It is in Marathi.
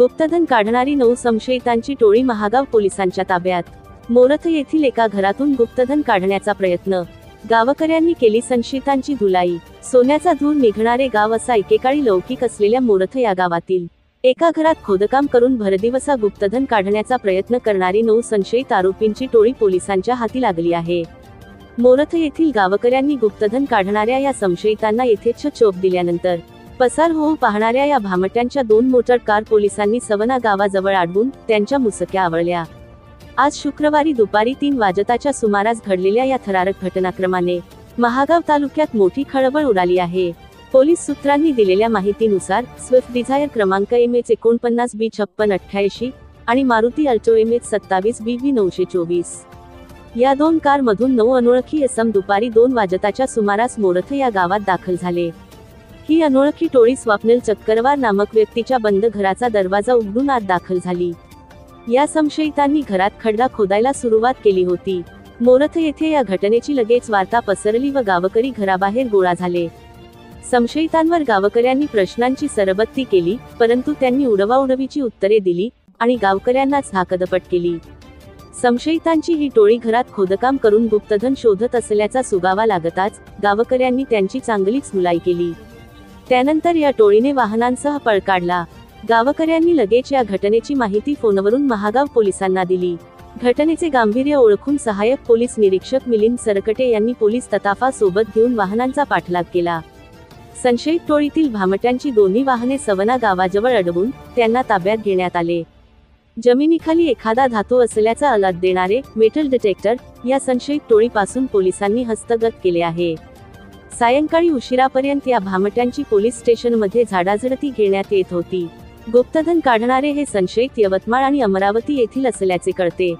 गुप्तधन काढणारी 9 संशयितांची टोळी महागाव पोलिसांच्या ताब्यात. मोरथ येथील एका घरातून गुप्तधन काढण्याचा प्रयत्न, गावकऱ्यांनी केली संशयितांची धुलाई. सोन्याचा धूर निघणारे गाव असा एकेकाळी लौकिक असलेल्या मोरथ या गावातील एका घरात खोदकाम करून भरदिवसा गुप्तधन काढण्याचा प्रयत्न करणारी 9 संशयित आरोपींची टोळी पोलिसांच्या हाती लागली आहे. मोरथ येथील गावकऱ्यांनी गुप्तधन काढणाऱ्या या संशयितांना येथेच चोप दिल्यानंतर पसार होऊ पाहणाऱ्या या भामट्यांच्या 2 मोटर कार पोलिसांनी सवना गावाजवळ अडवून त्यांच्या मुसक्या आवळल्या. आज शुक्रवारी दुपारी 3 वाजताच्या सुमारास घडलेल्या या थरारक घटनाक्रमाने महागाव तालुक्यात मोठी खळबळ उडाली आहे. पोलीस सूत्रांनी दिलेल्या माहितीनुसार स्विफ्ट डिझायर क्रमांक MH49B5688 आणि मारुती अल्टो MH27BV924 या 2 कार मधून 9 अनोळखी इसम दुपारी 2 वाजताच्या सुमारास मोरथ या गावात दाखल झाले. ही अनोळखी टोळी स्वप्नील चक्करवार नामक व्यक्तीच्या बंद घराचा दरवाजा उघडून आत दाखल झाली. या संशयितांनी घरात खड्डा खोदायला सुरुवात केली होती. मोरथ येथे या घटनेची लगेच वार्ता पसरली व गावकरी घराबाहेर गोळा झाले. संशयितांवर गावकऱ्यांनी प्रश्नांची सरबत्ती केली, परंतु त्यांनी उडवाउडवीची उत्तरे दिली आणि गावकऱ्यांनाच धाकदपट केली. संशयितांची ही टोळी घरात खोदकाम करून गुप्तधन शोधत असल्याचा सुगावा लागताच गावकऱ्यांनी त्यांची चांगलीच धुलाई केली. त्यानंतर या टोळीने वाहनांसह पळ काढला. गावकऱ्यांनी लगेच या घटनेची माहिती फोनवरून महागाव पोलिसांना दिली. घटनेचे गांभीर्य ओळखून सहाय्यक पोलीस निरीक्षक मिलिंद सरकटे यांनी पोलीस तताफा सोबत घेऊन वाहनांचा पाठलाग केला. संशयित टोळीतील भामट्यांची दोन्ही वाहने सवना गावाजवळ अडवून त्यांना ताब्यात घेण्यात आले. जमिनीखाली एखादा धातू असल्याचा अलर्ट देणारे मेटल डिटेक्टर या संशयित टोळीपासून पोलिसांनी हस्तगत केले आहे. सायंकाळी उशिरापर्यंत या भामट्यांची पोलीस स्टेशनमध्ये झाडाझडती घेण्यात येत होती. गुप्तधन काढणारे हे संशयित यवतमाळ आणि अमरावती येथील असल्याचे कळते.